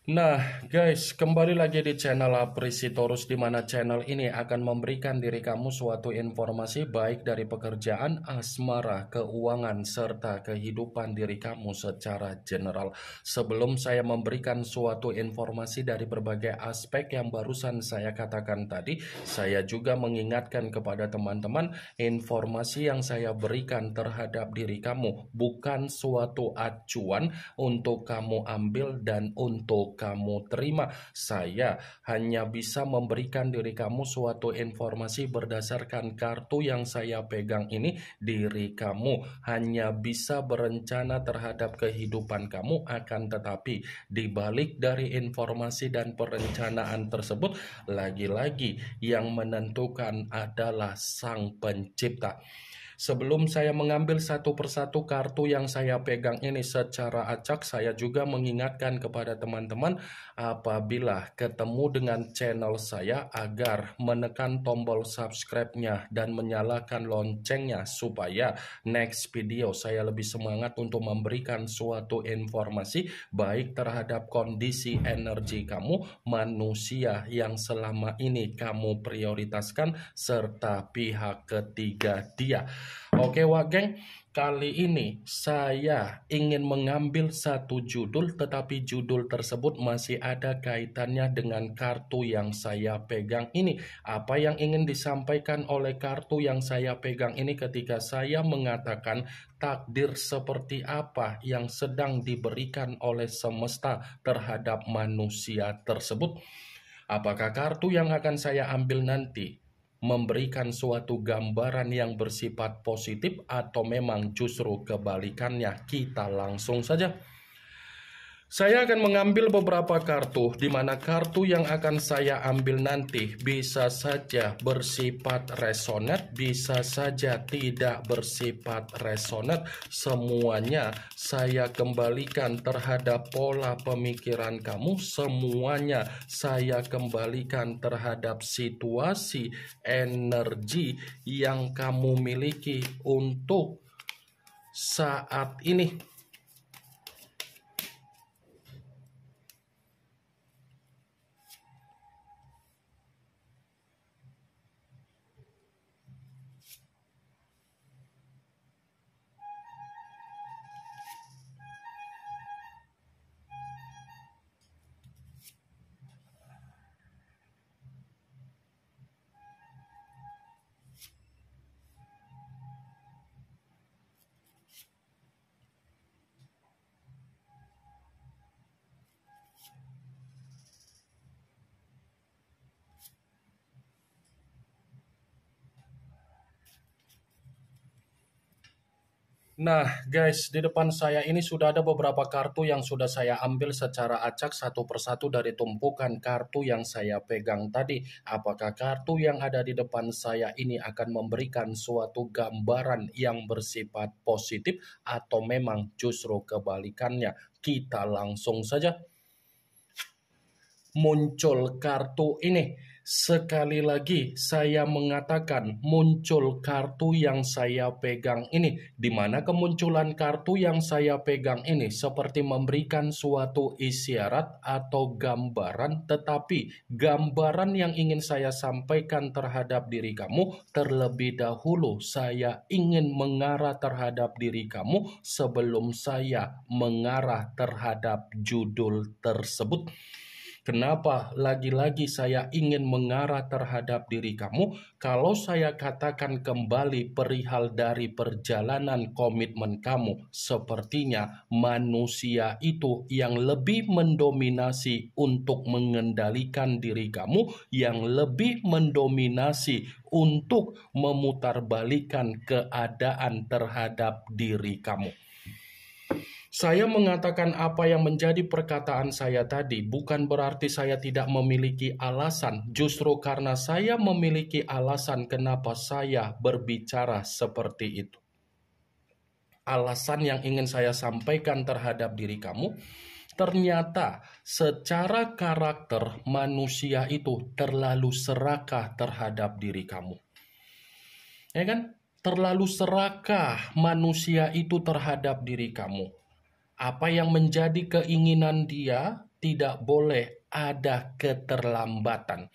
Nah, guys, kembali lagi di channel Aprisitorus, di mana channel ini akan memberikan diri kamu suatu informasi baik dari pekerjaan, asmara, keuangan, serta kehidupan diri kamu secara general. Sebelum saya memberikan suatu informasi dari berbagai aspek yang barusan saya katakan tadi, saya juga mengingatkan kepada teman-teman, informasi yang saya berikan terhadap diri kamu bukan suatu acuan untuk kamu ambil dan untuk kamu terima. Saya hanya bisa memberikan diri kamu suatu informasi berdasarkan kartu yang saya pegang ini. Diri kamu hanya bisa berencana terhadap kehidupan kamu, akan tetapi di balik dari informasi dan perencanaan tersebut, lagi-lagi yang menentukan adalah Sang Pencipta. Sebelum saya mengambil satu persatu kartu yang saya pegang ini secara acak, saya juga mengingatkan kepada teman-teman apabila ketemu dengan channel saya agar menekan tombol subscribe-nya dan menyalakan loncengnya supaya next video saya lebih semangat untuk memberikan suatu informasi baik terhadap kondisi energi kamu, manusia yang selama ini kamu prioritaskan, serta pihak ketiga dia. Oke Wak Geng, kali ini saya ingin mengambil satu judul, tetapi judul tersebut masih ada kaitannya dengan kartu yang saya pegang ini. Apa yang ingin disampaikan oleh kartu yang saya pegang ini ketika saya mengatakan takdir seperti apa yang sedang diberikan oleh semesta terhadap manusia tersebut? Apakah kartu yang akan saya ambil nanti memberikan suatu gambaran yang bersifat positif atau memang justru kebalikannya? Kita langsung saja. Saya akan mengambil beberapa kartu, di mana kartu yang akan saya ambil nanti bisa saja bersifat resonate, bisa saja tidak bersifat resonate. Semuanya saya kembalikan terhadap pola pemikiran kamu, semuanya saya kembalikan terhadap situasi energi yang kamu miliki untuk saat ini. Nah, guys, di depan saya ini sudah ada beberapa kartu yang sudah saya ambil secara acak satu persatu dari tumpukan kartu yang saya pegang tadi. Apakah kartu yang ada di depan saya ini akan memberikan suatu gambaran yang bersifat positif atau memang justru kebalikannya? Kita langsung saja. Muncul kartu ini. Sekali lagi saya mengatakan muncul kartu yang saya pegang ini, di mana kemunculan kartu yang saya pegang ini seperti memberikan suatu isyarat atau gambaran, tetapi gambaran yang ingin saya sampaikan terhadap diri kamu terlebih dahulu saya ingin mengarah terhadap diri kamu sebelum saya mengarah terhadap judul tersebut. Kenapa lagi-lagi saya ingin mengarah terhadap diri kamu? Kalau saya katakan kembali perihal dari perjalanan komitmen kamu, sepertinya manusia itu yang lebih mendominasi untuk mengendalikan diri kamu, yang lebih mendominasi untuk memutarbalikkan keadaan terhadap diri kamu. Saya mengatakan apa yang menjadi perkataan saya tadi bukan berarti saya tidak memiliki alasan. Justru karena saya memiliki alasan kenapa saya berbicara seperti itu. Alasan yang ingin saya sampaikan terhadap diri kamu, ternyata secara karakter manusia itu terlalu serakah terhadap diri kamu. Ya kan? Terlalu serakah manusia itu terhadap diri kamu. Apa yang menjadi keinginan dia tidak boleh ada keterlambatan.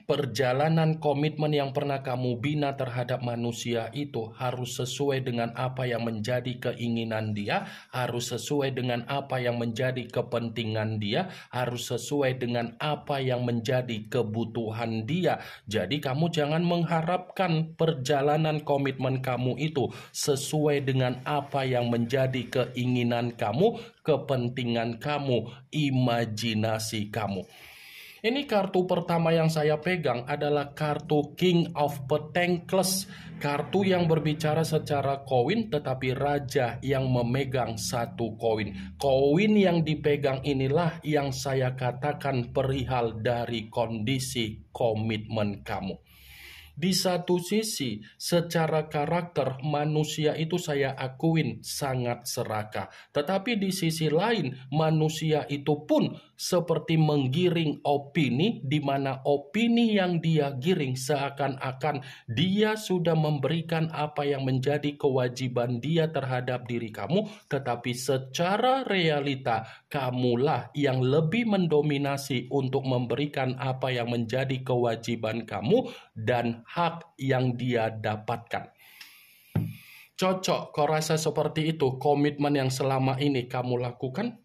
Perjalanan komitmen yang pernah kamu bina terhadap manusia itu harus sesuai dengan apa yang menjadi keinginan dia, harus sesuai dengan apa yang menjadi kepentingan dia, harus sesuai dengan apa yang menjadi kebutuhan dia. Jadi kamu jangan mengharapkan perjalanan komitmen kamu itu sesuai dengan apa yang menjadi keinginan kamu, kepentingan kamu, imajinasi kamu. Ini kartu pertama yang saya pegang adalah kartu King of Pentacles. Kartu yang berbicara secara koin tetapi raja yang memegang satu koin. Koin yang dipegang inilah yang saya katakan perihal dari kondisi komitmen kamu. Di satu sisi, secara karakter manusia itu saya akuin sangat serakah. Tetapi di sisi lain, manusia itu pun seperti menggiring opini, di mana opini yang dia giring seakan-akan dia sudah memberikan apa yang menjadi kewajiban dia terhadap diri kamu, tetapi secara realita kamulah yang lebih mendominasi untuk memberikan apa yang menjadi kewajiban kamu dan hak yang dia dapatkan. Cocok kau rasa seperti itu komitmen yang selama ini kamu lakukan?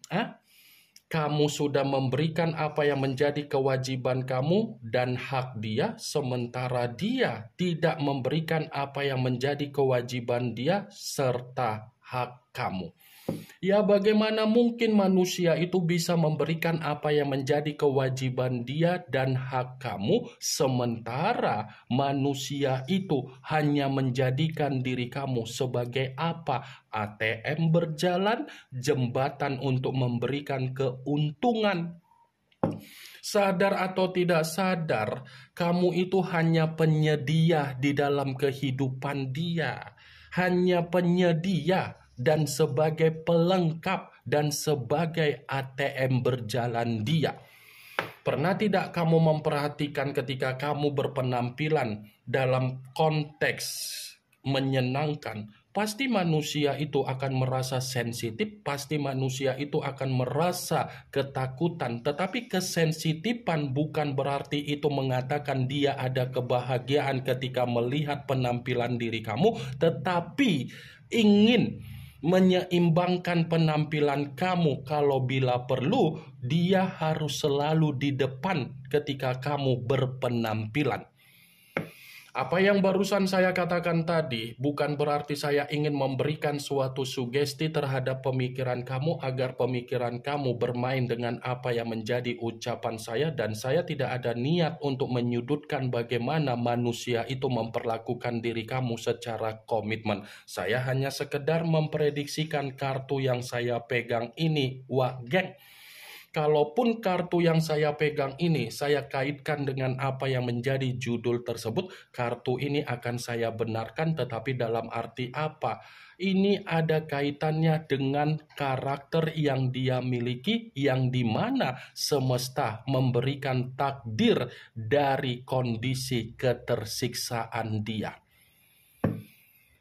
Kamu sudah memberikan apa yang menjadi kewajiban kamu dan hak dia, sementara dia tidak memberikan apa yang menjadi kewajiban dia serta hak kamu. Ya, bagaimana mungkin manusia itu bisa memberikan apa yang menjadi kewajiban dia dan hak kamu, sementara manusia itu hanya menjadikan diri kamu sebagai apa? ATM berjalan, jembatan untuk memberikan keuntungan. Sadar atau tidak sadar, kamu itu hanya penyedia di dalam kehidupan dia. Hanya penyedia dan sebagai pelengkap dan sebagai ATM berjalan dia. Pernah tidak kamu memperhatikan ketika kamu berpenampilan dalam konteks menyenangkan, pasti manusia itu akan merasa sensitif, pasti manusia itu akan merasa ketakutan. Tetapi kesensitifan bukan berarti itu mengatakan dia ada kebahagiaan ketika melihat penampilan diri kamu, tetapi ingin menyeimbangkan penampilan kamu. Kalau bila perlu, dia harus selalu di depan ketika kamu berpenampilan. Apa yang barusan saya katakan tadi bukan berarti saya ingin memberikan suatu sugesti terhadap pemikiran kamu agar pemikiran kamu bermain dengan apa yang menjadi ucapan saya, dan saya tidak ada niat untuk menyudutkan bagaimana manusia itu memperlakukan diri kamu secara komitmen. Saya hanya sekedar memprediksikan kartu yang saya pegang ini, wah geng. Kalaupun kartu yang saya pegang ini saya kaitkan dengan apa yang menjadi judul tersebut, kartu ini akan saya benarkan, tetapi dalam arti apa? Ini ada kaitannya dengan karakter yang dia miliki, yang dimana semesta memberikan takdir dari kondisi ketersiksaan dia.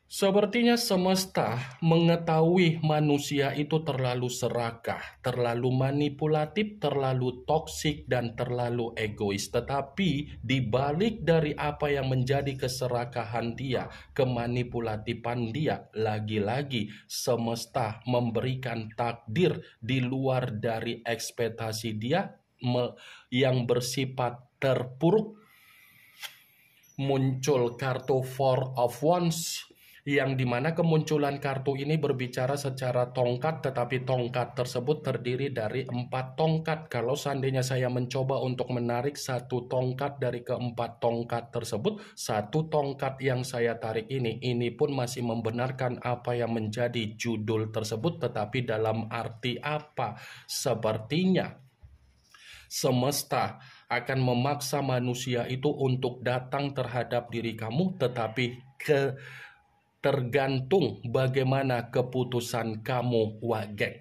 Sepertinya semesta mengetahui manusia itu terlalu serakah, terlalu manipulatif, terlalu toksik, dan terlalu egois. Tetapi dibalik dari apa yang menjadi keserakahan dia, kemanipulatifan dia, lagi-lagi semesta memberikan takdir di luar dari ekspektasi dia yang bersifat terpuruk. Muncul kartu Four of Wands, yang dimana kemunculan kartu ini berbicara secara tongkat, tetapi tongkat tersebut terdiri dari 4 tongkat. Kalau seandainya saya mencoba untuk menarik satu tongkat dari keempat tongkat tersebut, satu tongkat yang saya tarik ini pun masih membenarkan apa yang menjadi judul tersebut, tetapi dalam arti apa? Sepertinya semesta akan memaksa manusia itu untuk datang terhadap diri kamu, tetapi tergantung bagaimana keputusan kamu, wageng.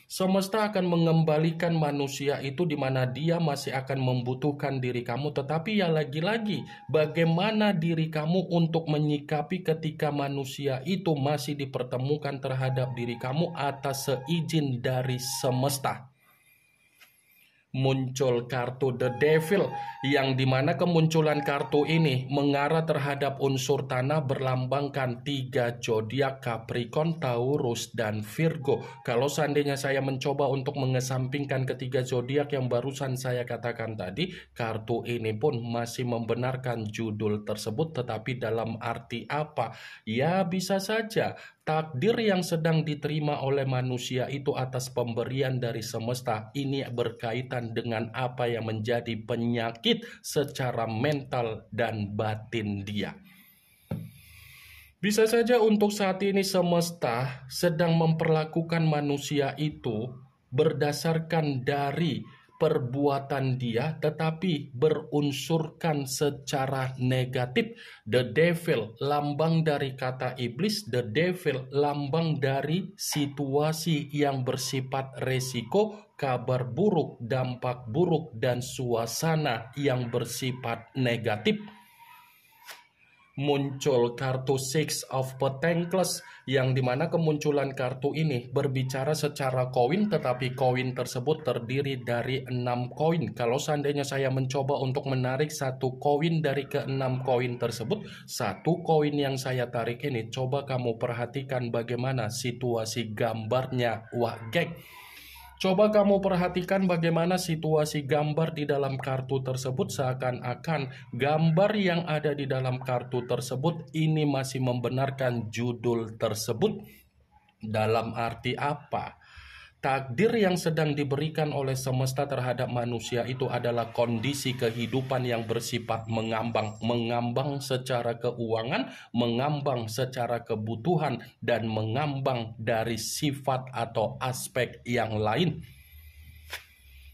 Semesta akan mengembalikan manusia itu di mana dia masih akan membutuhkan diri kamu, tetapi ya lagi-lagi bagaimana diri kamu untuk menyikapi ketika manusia itu masih dipertemukan terhadap diri kamu atas seizin dari semesta. muncul kartu The Devil, yang dimana kemunculan kartu ini mengarah terhadap unsur tanah berlambangkan 3 zodiak Capricorn, Taurus, dan Virgo. Kalau seandainya saya mencoba untuk mengesampingkan ketiga zodiak yang barusan saya katakan tadi, kartu ini pun masih membenarkan judul tersebut, tetapi dalam arti apa? Ya, bisa saja takdir yang sedang diterima oleh manusia itu atas pemberian dari semesta ini berkaitan dengan apa yang menjadi penyakit secara mental dan batin dia. Bisa saja untuk saat ini semesta sedang memperlakukan manusia itu berdasarkan dari perbuatan dia, tetapi berunsurkan secara negatif. The Devil, lambang dari kata iblis. The Devil, lambang dari situasi yang bersifat resiko, kabar buruk, dampak buruk, dan suasana yang bersifat negatif. Muncul kartu Six of Pentacles, yang dimana kemunculan kartu ini berbicara secara koin, tetapi koin tersebut terdiri dari 6 koin. Kalau seandainya saya mencoba untuk menarik satu koin dari ke-6 koin tersebut, satu koin yang saya tarik ini, coba kamu perhatikan bagaimana situasi gambarnya. Wah, geng. Coba kamu perhatikan bagaimana situasi gambar di dalam kartu tersebut, seakan-akan gambar yang ada di dalam kartu tersebut ini masih membenarkan judul tersebut. Dalam arti apa? Takdir yang sedang diberikan oleh semesta terhadap manusia itu adalah kondisi kehidupan yang bersifat mengambang. Mengambang secara keuangan, mengambang secara kebutuhan, dan mengambang dari sifat atau aspek yang lain.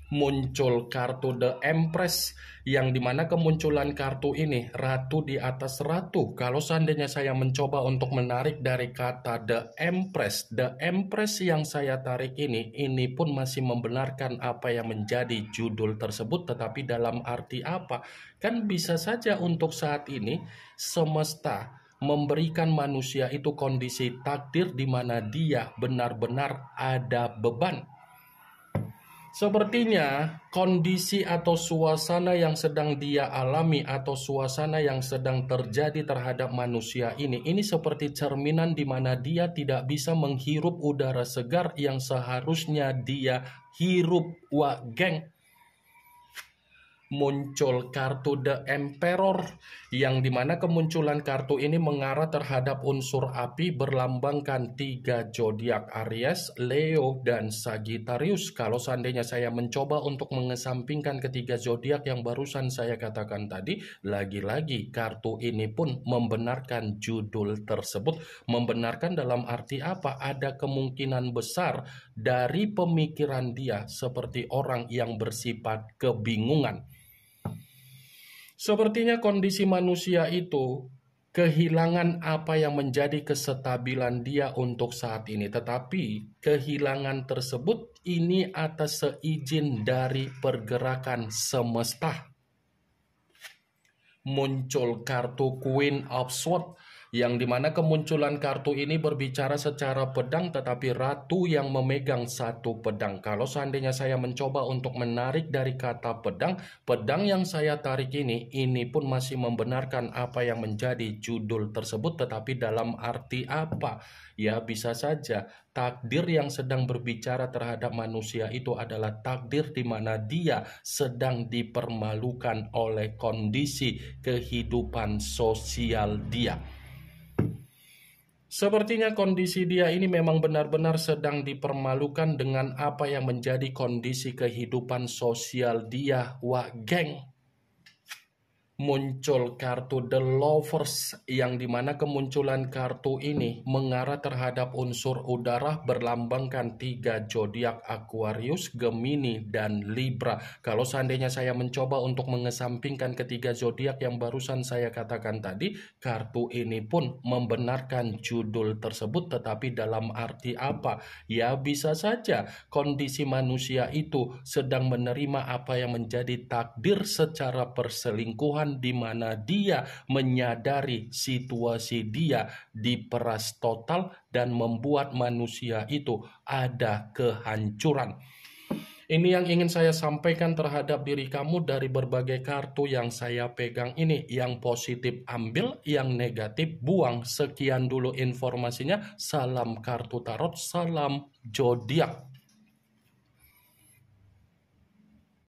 Muncul kartu The Empress, yang dimana kemunculan kartu ini ratu di atas ratu. Kalau seandainya saya mencoba untuk menarik dari kata The Empress yang saya tarik ini pun masih membenarkan apa yang menjadi judul tersebut, tetapi dalam arti apa? Kan bisa saja untuk saat ini semesta memberikan manusia itu kondisi takdir di mana dia benar-benar ada beban. Sepertinya kondisi atau suasana yang sedang dia alami atau suasana yang sedang terjadi terhadap manusia ini seperti cerminan di mana dia tidak bisa menghirup udara segar yang seharusnya dia hirup. Wah, geng. Muncul kartu The Emperor, yang dimana kemunculan kartu ini mengarah terhadap unsur api berlambangkan 3 zodiak Aries, Leo, dan Sagittarius. Kalau seandainya saya mencoba untuk mengesampingkan ketiga zodiak yang barusan saya katakan tadi, lagi-lagi kartu ini pun membenarkan judul tersebut. Membenarkan dalam arti apa? Ada kemungkinan besar dari pemikiran dia seperti orang yang bersifat kebingungan. Sepertinya kondisi manusia itu kehilangan apa yang menjadi kestabilan dia untuk saat ini. Tetapi kehilangan tersebut ini atas seizin dari pergerakan semesta. Muncul kartu Queen of Swords, yang dimana kemunculan kartu ini berbicara secara pedang, tetapi ratu yang memegang satu pedang. Kalau seandainya saya mencoba untuk menarik dari kata pedang, pedang yang saya tarik ini pun masih membenarkan apa yang menjadi judul tersebut, tetapi dalam arti apa? Ya, bisa saja takdir yang sedang berbicara terhadap manusia itu adalah takdir di mana dia sedang dipermalukan oleh kondisi kehidupan sosial dia. Sepertinya kondisi dia ini memang benar-benar sedang dipermalukan dengan apa yang menjadi kondisi kehidupan sosial dia. Wah, geng. Muncul kartu The Lovers, yang dimana kemunculan kartu ini mengarah terhadap unsur udara berlambangkan 3 zodiak Aquarius, Gemini, dan Libra. Kalau seandainya saya mencoba untuk mengesampingkan ketiga zodiak yang barusan saya katakan tadi, kartu ini pun membenarkan judul tersebut, tetapi dalam arti apa? Ya, bisa saja kondisi manusia itu sedang menerima apa yang menjadi takdir secara perselingkuhan, di mana dia menyadari situasi dia diperas total dan membuat manusia itu ada kehancuran. Ini yang ingin saya sampaikan terhadap diri kamu dari berbagai kartu yang saya pegang ini. Yang positif ambil, yang negatif buang. Sekian dulu informasinya. Salam kartu tarot, salam zodiak.